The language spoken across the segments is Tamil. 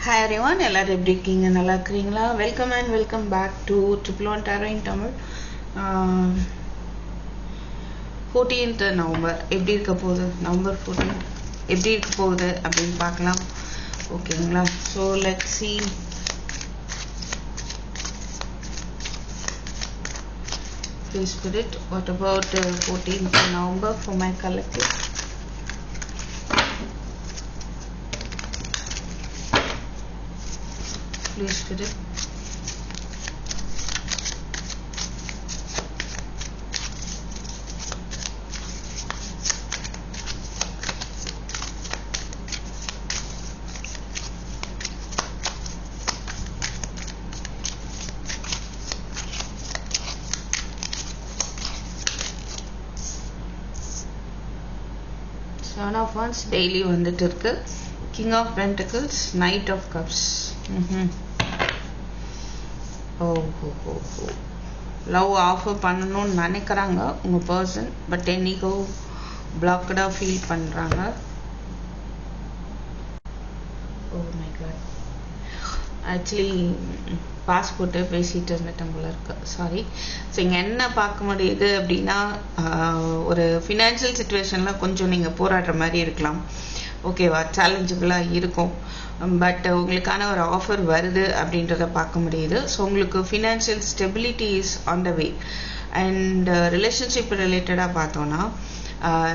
Hi everyone, எல்லாரும் எப்படி இருக்கீங்க? நல்லா இருக்கீங்களா? Welcome and welcome back to Triple One Tarot in Tamil. 14th November எப்படி இருக்க போகுது? நவம்பர் 14 எப்படி இருக்க போகுது அப்படின்னு பார்க்கலாம். ஓகேங்களா? So let's see. Please Spirit, what about 14th November for my collective? Please Spirit. Seven of Wands daily வந்துட்டு இருக்கு. King of Pentacles, Knight of Cups. Love offer பண்ணணும்னு நினைக்கிறாங்க உங்க பர்சன், பட் என்னைக்கோ பிளாக்டா ஃபீல் பண்றாங்க. Oh my god, actually passport பேசிட்டு இருந்துட்டேன் போல இருக்கு, சாரி. ஸோ இங்கே என்ன பார்க்க முடியுது அப்படின்னா, ஒரு ஃபினான்ஷியல் சுச்சுவேஷனில் கொஞ்சம் நீங்கள் போராடுற மாதிரி இருக்கலாம், ஓகேவா, சேலஞ்சபிளாக இருக்கும். பட் உங்களுக்கான ஒரு ஆஃபர் வருது அப்படின்றத பார்க்க முடியுது. ஸோ உங்களுக்கு financial stability is on the way. And relationship ரிலேட்டடாக பார்த்தோன்னா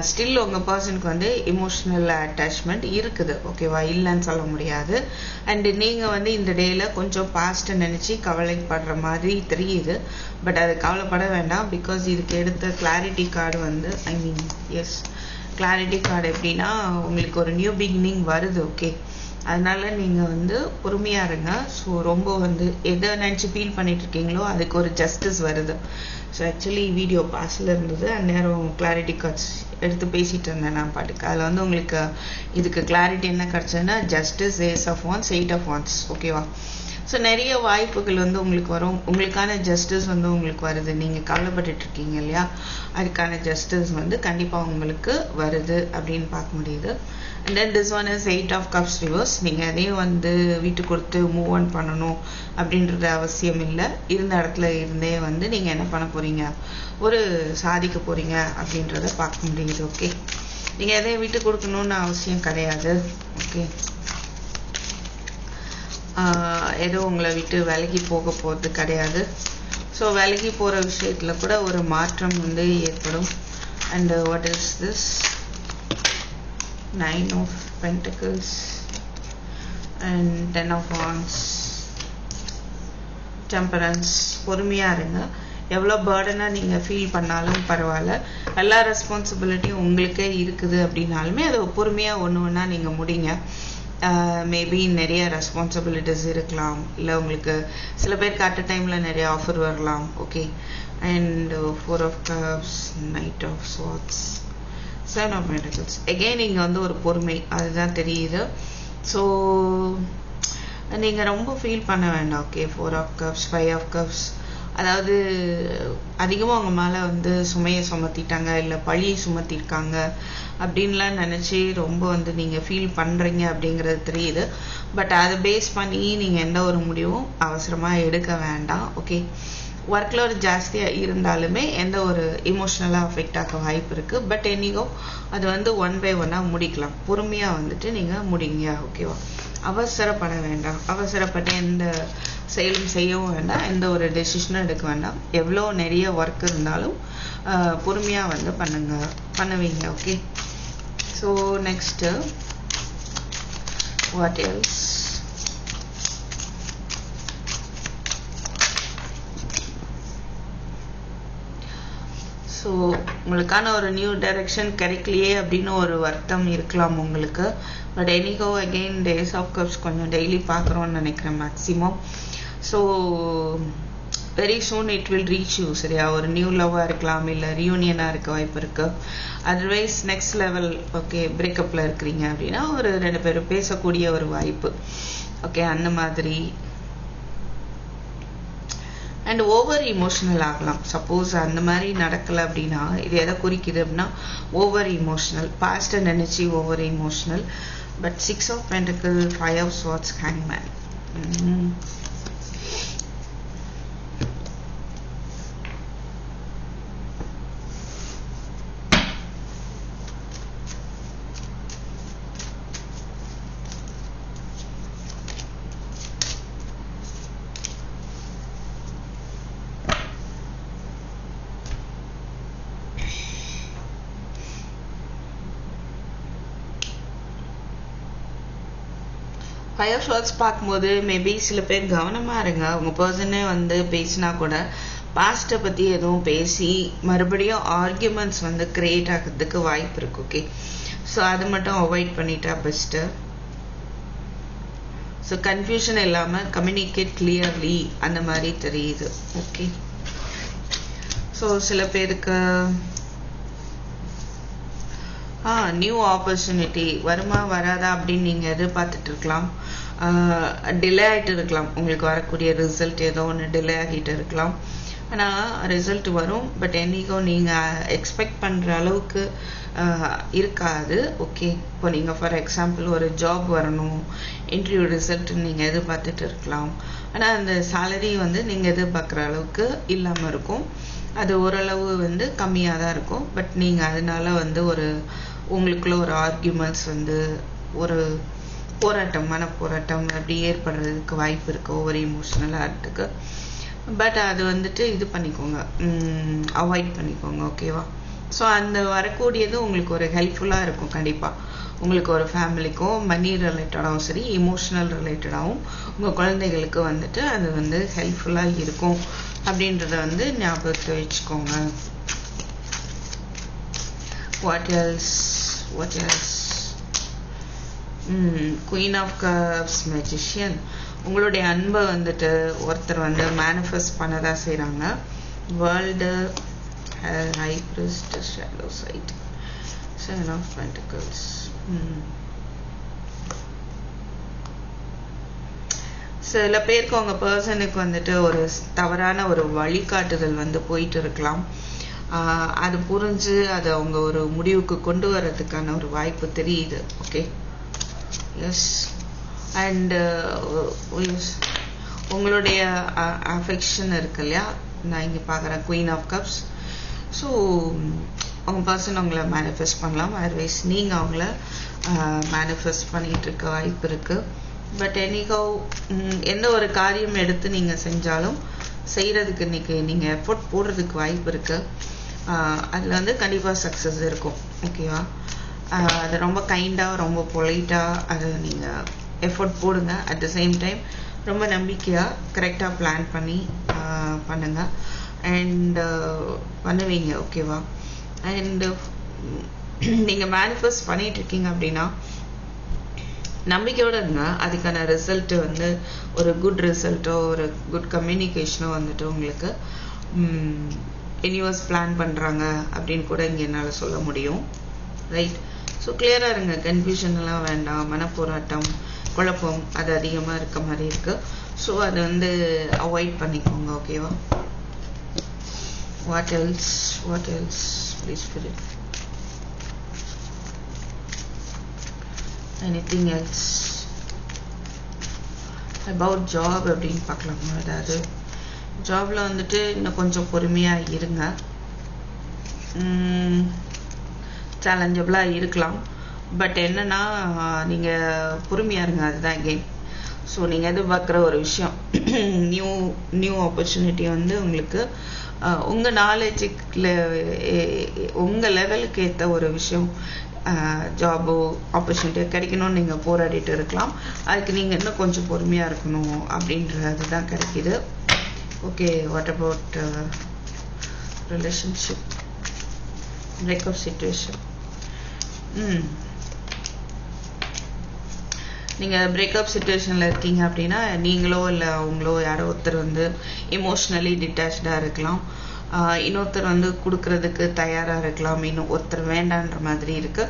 ஸ்டில் உங்கள் பர்சனுக்கு வந்து இமோஷ்னல் அட்டாச்மெண்ட் இருக்குது, ஓகேவா, இல்லைன்னு சொல்ல முடியாது. அண்டு நீங்கள் வந்து இந்த டேயில் கொஞ்சம் பாஸ்ட்டை நினச்சி கவலைப்படுற மாதிரி தெரியுது. பட் அது கவலைப்பட வேண்டாம், பிகாஸ் இதுக்கு எடுத்த கிளாரிட்டி கார்டு வந்து கிளாரிட்டி கார்டு எப்படின்னா உங்களுக்கு ஒரு நியூ பிகினிங் வருது, ஓகே. அதனால நீங்கள் வந்து பொறுமையாக இருங்க. ஸோ ரொம்ப வந்து எதை நினச்சி ஃபீல் பண்ணிட்டு இருக்கீங்களோ அதுக்கு ஒரு ஜஸ்டிஸ் வருது. ஸோ ஆக்சுவலி வீடியோ பாஸில் இருந்தது, அந்நேரம் கிளாரிட்டி கார்ட்ஸ் எடுத்து பேசிகிட்டு இருந்தேன் நான் பாட்டுக்கு. அதில் வந்து உங்களுக்கு இதுக்கு கிளாரிட்டி என்ன கிடச்சதுன்னா, justice, ace of wands, eight of wands, ஓகேவா. ஸோ நிறைய வாய்ப்புகள் வந்து உங்களுக்கு வரும், உங்களுக்கான ஜஸ்டிஸ் வந்து உங்களுக்கு வருது. நீங்கள் கவலைப்பட்டு இருக்கீங்க இல்லையா, அதுக்கான ஜஸ்டிஸ் வந்து கண்டிப்பாக உங்களுக்கு வருது அப்படின்னு பார்க்க முடியுது. And then this one is eight of cups reverse. நீங்கள் அதையும் வந்து வீட்டு கொடுத்து மூவ் ஆன் பண்ணணும் அப்படின்றது அவசியம் இல்லை. இருந்த இடத்துல இருந்தே வந்து நீங்கள் என்ன பண்ண போகிறீங்க, ஒரு சாதிக்க போகிறீங்க அப்படின்றத பார்க்க முடியுது, ஓகே. நீங்கள் எதையும் விட்டு கொடுக்கணும்னு அவசியம் கிடையாது, ஓகே. ஏதோ உங்களை விட்டு விலகி போக போகிறது கிடையாது. ஸோ விலகி போகிற விஷயத்தில் கூட ஒரு மாற்றம் வந்து ஏற்படும். And what is this, Nine of Pentacles and Ten of Wands, Temperance. பொறுமையாக இருங்க. எவ்வளோ பேர்டனாக நீங்கள் ஃபீல் பண்ணாலும் பரவாயில்ல, எல்லா ரெஸ்பான்சிபிலிட்டியும் உங்களுக்கே இருக்குது அப்படின்னாலுமே அதை பொறுமையாக ஒன்று ஒன்றா நீங்கள் முடிங்க. மேபி நிறைய ரெஸ்பான்சிபிலிட்டிஸ் இருக்கலாம், இல்லை உங்களுக்கு சில பேருக்கு அட் அ டைமில் நிறைய ஆஃபர் வரலாம், okay. And four of cups, knight of swords, seven of pentacles. Again இங்கே வந்து ஒரு பொறுமை அதுதான் தெரியுது. ஸோ நீங்கள் ரொம்ப ஃபீல் பண்ண வேண்டாம், okay. Four of cups, five of cups, அதாவது அதிகமாக அவங்க மேலே வந்து சுமையை சுமத்திட்டாங்க, இல்லை பழியை சுமத்திருக்காங்க அப்படின்லாம் நினச்சி ரொம்ப வந்து நீங்கள் ஃபீல் பண்ணுறீங்க அப்படிங்கிறது தெரியுது. பட் அதை பேஸ் பண்ணி நீங்கள் எந்த ஒரு முடிவும் அவசரமாக எடுக்க வேண்டாம், ஓகே. ஒர்க்லோடு ஜாஸ்தியாக இருந்தாலுமே எந்த ஒரு இமோஷ்னலாக அஃபெக்ட் ஆக வாய்ப்பு இருக்குது. பட் என்னைக்கோ அது வந்து ஒன் பை ஒன்னாக முடிக்கலாம், பொறுமையாக வந்துட்டு நீங்கள் முடிங்க, ஓகேவா. அவசரப்பட வேண்டாம், அவசரப்பட்டு எந்த செயலும் செய்யவும் வேண்டாம், எந்த ஒரு டெசிஷனும் எடுக்க வேண்டாம். எவ்வளோ நிறைய ஒர்க் இருந்தாலும் பொறுமையாக வந்து பண்ணுவீங்க, okay. So next what else, so உங்களுக்கான ஒரு நியூ டைரக்ஷன் கிடைக்கலையே அப்படின்னு ஒரு வருத்தம் இருக்கலாம் உங்களுக்கு. But anyhow again days of cups கொஞ்சம் டெய்லி பார்க்குறோன்னு நினைக்கிறேன் maximum. So very soon it will reach you, சரியா. ஒரு நியூ லவ்வாக இருக்கலாம், இல்லை ரியூனியனாக இருக்க வாய்ப்பு இருக்குது. அதர்வைஸ் நெக்ஸ்ட் லெவல், ஓகே, பிரேக்கப்பில் இருக்கிறீங்க அப்படின்னா ஒரு ரெண்டு பேரும் பேசக்கூடிய ஒரு வாய்ப்பு, ஓகே, அந்த மாதிரி. அண்ட் ஓவர் இமோஷனல் ஆகலாம். சப்போஸ் அந்த மாதிரி நடக்கலை அப்படின்னா இது எதை குறிக்குது அப்படின்னா ஓவர் இமோஷனல், பாஸ்ட்டை நினச்சி over emotional. But 6 of Pentacles, 5 of Swords, Hangman. Five of Swords பார்க்கும்போது மேபி சில பேர் கவனமா இருங்க. உங்க பர்சனே வந்து பேசினா கூட பாஸ்ட்டை பத்தி எதுவும் பேசி மறுபடியும் ஆர்கியூமெண்ட்ஸ் வந்து கிரியேட் ஆகிறதுக்கு வாய்ப்பு இருக்கு. ஓகே, ஸோ அது மட்டும் அவாய்ட் பண்ணிட்டா பெஸ்ட்டு. ஸோ கன்ஃபியூஷன் இல்லாமல் கம்யூனிகேட் கிளியர்லி அந்த மாதிரி தெரியுது. ஓகே, ஸோ சில பேருக்கு நியூ ஆப்பர்ச்சுனிட்டி வருமா வராதா அப்படின்னு நீங்கள் எதிர்பார்த்துட்டு இருக்கலாம். டிலே ஆகிட்டு இருக்கலாம். உங்களுக்கு வரக்கூடிய ரிசல்ட் ஏதோ ஒன்று டிலே ஆகிட்டு இருக்கலாம். ஆனால் ரிசல்ட் வரும். பட் என்னைக்கோ நீங்கள் எக்ஸ்பெக்ட் பண்ணுற அளவுக்கு இருக்காது. ஓகே, இப்போ நீங்கள் ஃபார் எக்ஸாம்பிள் ஒரு ஜாப் வரணும், இன்டர்வியூ ரிசல்ட் நீங்கள் எதிர்பார்த்துட்டு இருக்கலாம். ஆனால் அந்த சேலரி வந்து நீங்கள் எதிர்பார்க்குற அளவுக்கு இல்லாமல் இருக்கும். அது ஓரளவு வந்து கம்மியாக தான் இருக்கும். பட் நீங்கள் அதனால வந்து உங்களுக்குள்ள ஒரு ஆர்கியூமெண்ட்ஸ் வந்து ஒரு போராட்டம் போராட்டம் அப்படி ஏற்படுறதுக்கு வாய்ப்பு இருக்குது ஒவ்வொரு இமோஷனலாக ஆகிறதுக்கு. பட் அது வந்துட்டு இது பண்ணிக்கோங்க, அவாய்ட் பண்ணிக்கோங்க. ஓகேவா? ஸோ அந்த வரக்கூடியது உங்களுக்கு ஒரு ஹெல்ப்ஃபுல்லாக இருக்கும். கண்டிப்பாக உங்களுக்கு ஒரு ஃபேமிலிக்கும் மணி ரிலேட்டடாகவும் சரி, இமோஷனல் ரிலேட்டடாகவும் உங்கள் குழந்தைகளுக்கு வந்துட்டு அது வந்து ஹெல்ப்ஃபுல்லாக இருக்கும் அப்படின்றத வந்து ஞாபகத்தை வச்சுக்கோங்க. What else? Queen of Cups, Magician. உங்களுடைய அன்பை வந்துட்டு ஒருத்தர் வந்து மேனிஃபெஸ்ட் பண்ணதா செய்கிறாங்க. World, high priest, shadow side, 7 of Pentacles. சில பேருக்கு உங்க பர்சனுக்கு வந்துட்டு ஒரு தவறான ஒரு வழிகாட்டுதல் வந்து போயிட்டு இருக்கலாம். அது புரிஞ்சு அதை அவங்க ஒரு முடிவுக்கு கொண்டு வர்றதுக்கான ஒரு வாய்ப்பு தெரியுது. Okay, yes. அண்ட் உங்களுடைய அஃபெக்ஷன் இருக்கு இல்லையா, நான் இங்கே பார்க்குறேன் குயின் ஆஃப் கப்ஸ். ஸோ உங்கள் பர்சன் அவங்கள மேனிஃபெஸ்ட் பண்ணலாம். அதர்வைஸ் நீங்கள் அவங்கள மேனிஃபெஸ்ட் பண்ணிகிட்டு இருக்க வாய்ப்பு இருக்குது. பட் எனிகோ எந்த ஒரு காரியம் எடுத்து நீங்கள் செஞ்சாலும் செய்கிறதுக்கு இன்னைக்கு நீங்கள் எஃபோர்ட் போடுறதுக்கு வாய்ப்பு இருக்குது. அதில் வந்து கண்டிப்பாக சக்ஸஸ் இருக்கும். ஓகேவா? அது ரொம்ப கைண்டாக ரொம்ப பொலைட்டாக அதை நீங்கள் எஃபோர்ட் போடுங்க. அட் த சேம் டைம் ரொம்ப நம்பிக்கையாக கரெக்டாக பிளான் பண்ணி பண்ணுங்கள். அண்ட் பண்ணுவீங்க. ஓகேவா? அண்டு நீங்கள் மேனிஃபெஸ்ட் பண்ணிகிட்டு இருக்கீங்க அப்படின்னா நம்பிக்கையோடு இருங்க. அதுக்கான ரிசல்ட்டு வந்து ஒரு குட் ரிசல்ட்டோ ஒரு குட் கம்யூனிகேஷனோ வந்துட்டு உங்களுக்கு யூனிவர்ஸ் பிளான் பண்ணுறாங்க அப்படின்னு கூட இங்கே என்னால் சொல்ல முடியும். ரைட்? ஸோ கிளியராக இருங்க. கன்ஃபியூஷன் எல்லாம் வேண்டாம். மனப்போராட்டம், குழப்பம் அது அதிகமாக இருக்க மாதிரி இருக்குது. ஸோ அதை வந்து அவாய்ட் பண்ணிக்கோங்க. ஓகேவா? What else please spirit. anything else about job அப்படின்னு பார்க்கலாமா? அதாவது ஜாப்ல வந்துட்டு இன்னும் கொஞ்சம் பொறுமையாக இருங்க. சேலஞ்சபிளாக இருக்கலாம். பட் என்னன்னா நீங்கள் பொறுமையாக இருங்க. அதுதான் அகெயின். ஸோ நீங்கள் எதிர்பார்க்குற ஒரு விஷயம் நியூ ஆப்பர்ச்சுனிட்டி வந்து உங்களுக்கு உங்கள் நாலேஜுக்குல உங்கள் லெவலுக்கு ஏற்ற ஒரு விஷயம் ஜாபோ ஆப்பர்ச்சுனிட்டியோ கிடைக்கணும்னு நீங்கள் போராடிட்டு இருக்கலாம். அதுக்கு நீங்கள் இன்னும் கொஞ்சம் பொறுமையாக இருக்கணும் அப்படின்றது தான் கிடைக்கிது. Okay, what about relationship, breakup situation? நீங்கள் பிரேக்கப் சுச்சுவேஷனில் இருக்கீங்க அப்படின்னா நீங்களோ இல்லை அவங்களோ யாரோ ஒருத்தர் வந்து எமோஷ்னலி டிட்டாச்சாக இருக்கலாம். இன்னொருத்தர் வந்து கொடுக்கறதுக்கு தயாராக இருக்கலாம். இன்னும் ஒருத்தர் வேண்டான்ற மாதிரி இருக்கு.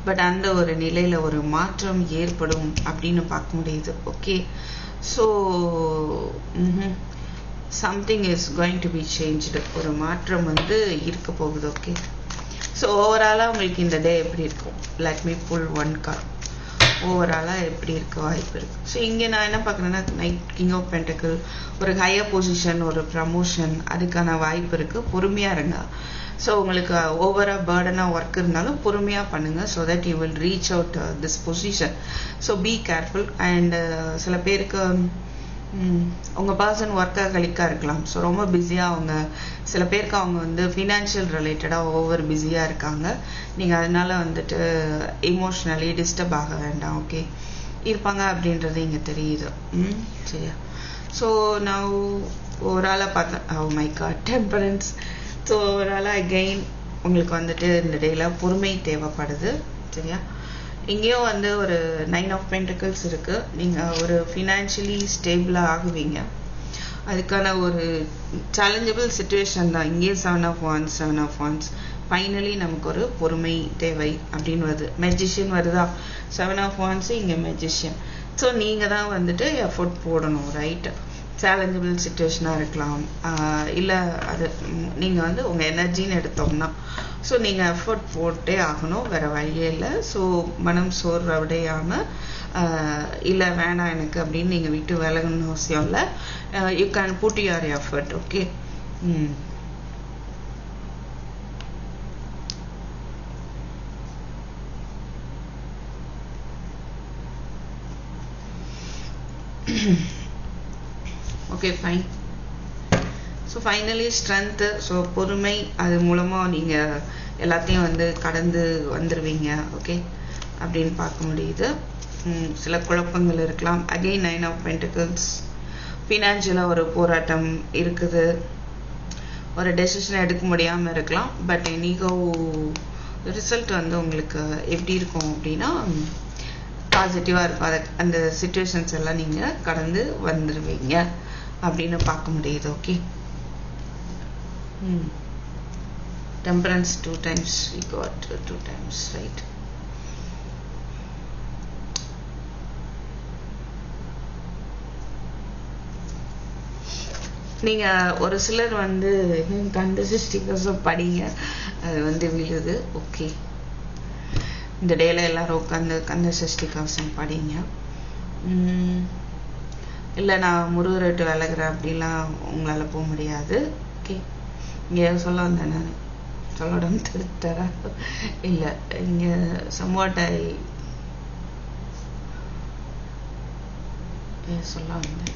பட் அந்த ஒரு நிலையில் ஒரு மாற்றம் ஏற்படும் அப்படின்னு பார்க்க முடியுது. Okay, so something is going to be changed. ஒரு மாற்றம் வந்து இருக்க போகுது. ஓகே, ஸோ ஓவராலாக உங்களுக்கு இந்த டே எப்படி இருக்கும்? லெட் மீ புல் ஒன் கார்ட். ஓவராலாக எப்படி இருக்க வாய்ப்பு இருக்குது. ஸோ இங்கே நான் என்ன பார்க்குறேன்னா நைட் கிங் ஆஃப் பென்டக்கிள், ஒரு ஹையர் பொசிஷன், ஒரு ப்ரமோஷன், அதுக்கான வாய்ப்பு இருக்குது. பொறுமையாக இருங்க. ஸோ உங்களுக்கு ஓவராக பேர்டனாக ஒர்க் இருந்தாலும் பொறுமையாக பண்ணுங்கள். So that you will reach out this position. So be careful. And சில பேருக்கு உங்கள் பர்சன் ஒர்க்காக இருக்கலாம். ஸோ ரொம்ப பிஸியாக சில பேருக்கு அவங்க வந்து ஃபினான்ஷியல் ரிலேட்டடாக ஓவர் பிஸியாக இருக்காங்க. நீங்கள் அதனால வந்துட்டு எமோஷ்னலி டிஸ்டர்ப் ஆக வேண்டாம். ஓகே இருப்பாங்க அப்படின்றது இங்கே தெரியுது. சரியா? ஸோ நான் ஓவராலாக பார்த்தேன். Oh my god, temperance. So ஓவராலாக அகெயின் உங்களுக்கு வந்துட்டு இந்த டேயில் பொறுமை தேவைப்படுது. சரியா? இங்கேயும் வந்து ஒரு 9 ஆஃப் பென்டக்கிள்ஸ் இருக்குது. நீங்கள் ஒரு ஃபினான்ஷியலி ஸ்டேபிளாக ஆகுவீங்க. அதுக்கான ஒரு சேலஞ்சபிள் சுச்சுவேஷன் தான். இங்கேயும் 7 ஆஃப் wands. ஃபைனலி நமக்கு ஒரு பொறுமை தேவை அப்படின்னு வருது. மெஜிஷியன் வருதா? 7 ஆஃப் wands, இங்கே மெஜிஷியன். ஸோ நீங்கள் தான் வந்துட்டு எஃபோர்ட் போடணும். ரைட்? சேலஞ்சபிள் சுச்சுவேஷனாக இருக்கலாம், இல்லை அது நீங்கள் வந்து உங்கள் எனர்ஜின்னு எடுத்தோம்னா ஸோ நீங்கள் எஃபர்ட் போட்டே ஆகணும், வேறு வழியே இல்லை. ஸோ மனம் சோர்வடையாமல் இல்லை வேணாம் எனக்கு அப்படின்னு நீங்கள் விட்டு விலகணும்னு அவசியம் இல்லை. You can put your effort. Okay. Okay fine. So finally strength, so பொறுமை, அது மூலமாக நீங்கள் எல்லாத்தையும் வந்து கடந்து வந்துடுவீங்க. ஓகே அப்படின்னு பார்க்க முடியுது. சில குழப்பங்கள் இருக்கலாம். Again 9 of pentacles. ஃபினான்ஷியலாக ஒரு போராட்டம் இருக்குது. ஒரு டெசிஷன் எடுக்க முடியாமல் இருக்கலாம். பட் எனிகோ ரிசல்ட் வந்து உங்களுக்கு எப்படி இருக்கும் அப்படின்னா பாசிட்டிவாக இருக்கும். அந்த சிச்சுவேஷன்ஸ் எல்லாம் நீங்கள் கடந்து வந்துடுவீங்க அப்படின்னு பார்க்க முடியுது. Okay. Temperance 2 times, we got 2 times, right? நீங்க ஒரு சிலர் வந்து கந்த சஷ்டி கவசம் படிங்க, அது வந்து விழுது. ஓகே, இந்த டேல எல்லாரும் உட்காந்து கந்த சஷ்டி கவசம் படிங்க. இல்லை நான் முருகர்கிட்ட விலகிறேன் அப்படிலாம் உங்களால் போக முடியாது. ஓகே, இங்கே சொல்ல வந்தேன் நான், சொல்லடம் திருத்தரா இல்லை, இங்கே சம்வாட்டை சொல்ல வந்தேன்.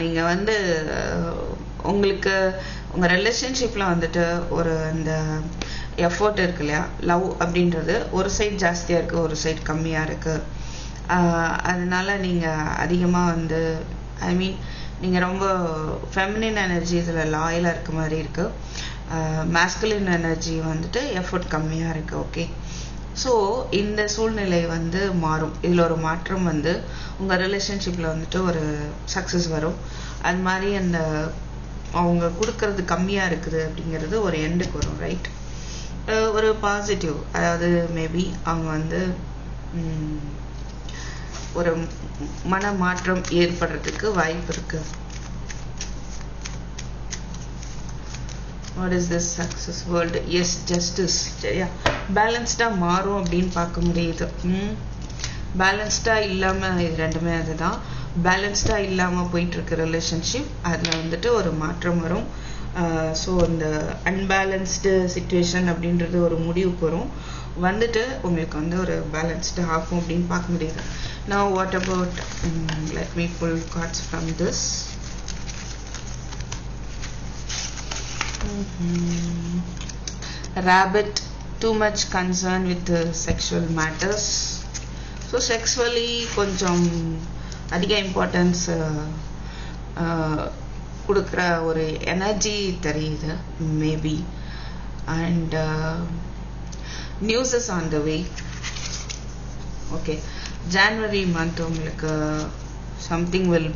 நீங்கள் வந்து உங்களுக்கு உங்கள் ரிலேஷன்ஷிப்பில் வந்துட்டு ஒரு அந்த எஃபோர்ட் இருக்கு இல்லையா, லவ் அப்படின்றது ஒரு சைட் ஜாஸ்தியாக இருக்குது, ஒரு சைட் கம்மியாக இருக்குது. அதனால நீங்கள் அதிகமாக வந்து நீங்கள் ரொம்ப ஃபெமினின் எனர்ஜி இதில் லாயலாக இருக்க மாதிரி இருக்குது. மேஸ்குலின் எனர்ஜி வந்துட்டு எஃபோர்ட் கம்மியாக இருக்குது. ஓகே, ஸோ இந்த சூழ்நிலை வந்து மாறும். இதில் ஒரு மாற்றம் வந்து உங்கள் ரிலேஷன்ஷிப்பில் வந்துட்டு ஒரு சக்ஸஸ் வரும். அது மாதிரி அந்த அவங்க கொடுக்கறது கம்மியாக இருக்குது அப்படிங்கிறது ஒரு எண்டுக்கு வரும். ரைட்? ஒரு பாசிட்டிவ், அதாவது மேபி அவங்க வந்து ஒரு மன மாற்றம் ஏற்படுறதுக்கு வாய்ப்பு இருக்கு. What is this success world? Yes, justice. சரியா? பேலன்ஸ்டாக மாறும் அப்படின்னு பார்க்க முடியுது. பேலன்ஸ்டாக இல்லாமல், இது ரெண்டுமே அதுதான். பேலன்ஸ்டாக இல்லாமல் போயிட்டுருக்கு ரிலேஷன்ஷிப், அதில் வந்துட்டு ஒரு மாற்றம் வரும். ஸோ இந்த அன்பேலன்ஸ்டு சிச்சுவேஷன் அப்படின்றது ஒரு முடிவுக்கு வரும். வந்துட்டு உங்களுக்கு வந்து ஒரு பேலன்ஸ்டு ஆகும் அப்படின்னு பார்க்க முடியுது. Now what about let me pull cards from this. Rabbit, too much concern with sexual matters. So sexually கொஞ்சம் அதிக இம்பார்ட்டன்ஸ் கொடுக்குற ஒரு எனர்ஜி தெரியுது maybe. And news is on the way. Okay, January month உங்களுக்கு something will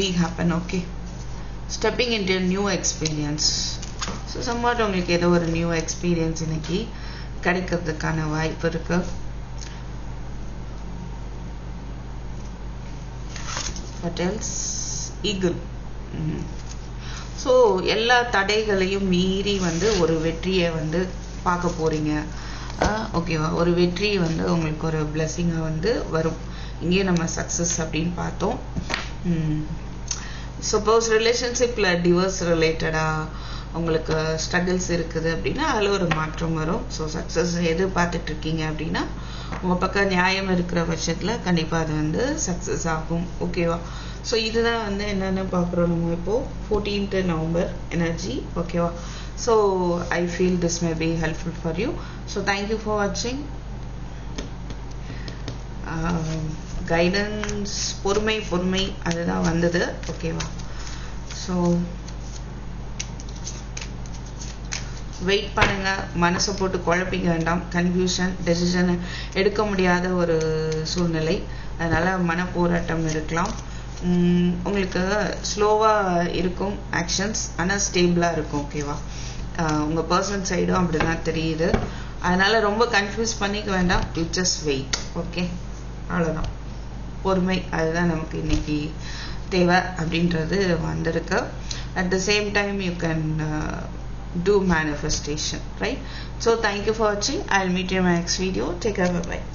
be happen. Okay, stepping into new experience. So somewhat உங்களுக்கு ஏதோ ஒரு நியூ எக்ஸ்பீரியன்ஸ் இன்னைக்கு கிடைக்கிறதுக்கான வாய்ப்பு இருக்கு. What else? Eagle. ஸோ எல்லா தடைகளையும் மீறி வந்து ஒரு வெற்றியை வந்து பார்க்க போறீங்க. ஓகேவா? ஒரு வெற்றி வந்து உங்களுக்கு ஒரு பிளெஸிங்காக வந்து வரும். இங்கேயும் நம்ம சக்ஸஸ் அப்படின்னு பார்த்தோம். சப்போஸ் ரிலேஷன்ஷிப்பில் டிவோர்ஸ் ரிலேட்டடாக உங்களுக்கு ஸ்ட்ரகிள்ஸ் இருக்குது அப்படின்னா அதில் ஒரு மாற்றம் வரும். ஸோ சக்ஸஸ் எது பார்த்துட்டு இருக்கீங்க அப்படின்னா உங்கள் பக்கம் நியாயம் இருக்கிற பட்சத்தில் கண்டிப்பாக அது வந்து சக்ஸஸ் ஆகும். ஓகேவா? ஸோ இதுதான் வந்து என்னென்னு பார்க்குறோம் நம்ம இப்போது 14th நவம்பர் எனர்ஜி. ஓகேவா? So I feel this may be helpful for you. So thank you for வாட்சிங். கைடன்ஸ் பொறுமை அதுதான் வந்தது. ஓகேவா? ஸோ வெயிட் பண்ணுங்க, மனசை போட்டு குழப்பிக்க வேண்டாம். கன்ஃபியூஷன், டெசிஷன் எடுக்க முடியாத ஒரு சூழ்நிலை, அதனால மன போராட்டம் இருக்கலாம். உங்களுக்கு ஸ்லோவாக இருக்கும் ஆக்ஷன்ஸ், ஆனால் ஸ்டேபிளாக இருக்கும். ஓகேவா? உங்கள் பர்சனல் சைடும் அப்படி தான் தெரியுது. அதனால ரொம்ப கன்ஃபியூஸ் பண்ணிக்க வேண்டாம். You just wait. ஓகே, அவ்வளோதான். பொறுமை அதுதான் நமக்கு இன்னைக்கு தேவை அப்படின்றது வந்திருக்கு. At the same time you can do manifestation, right? So thank you for watching. I'll meet you in my next video. Take care. Bye bye.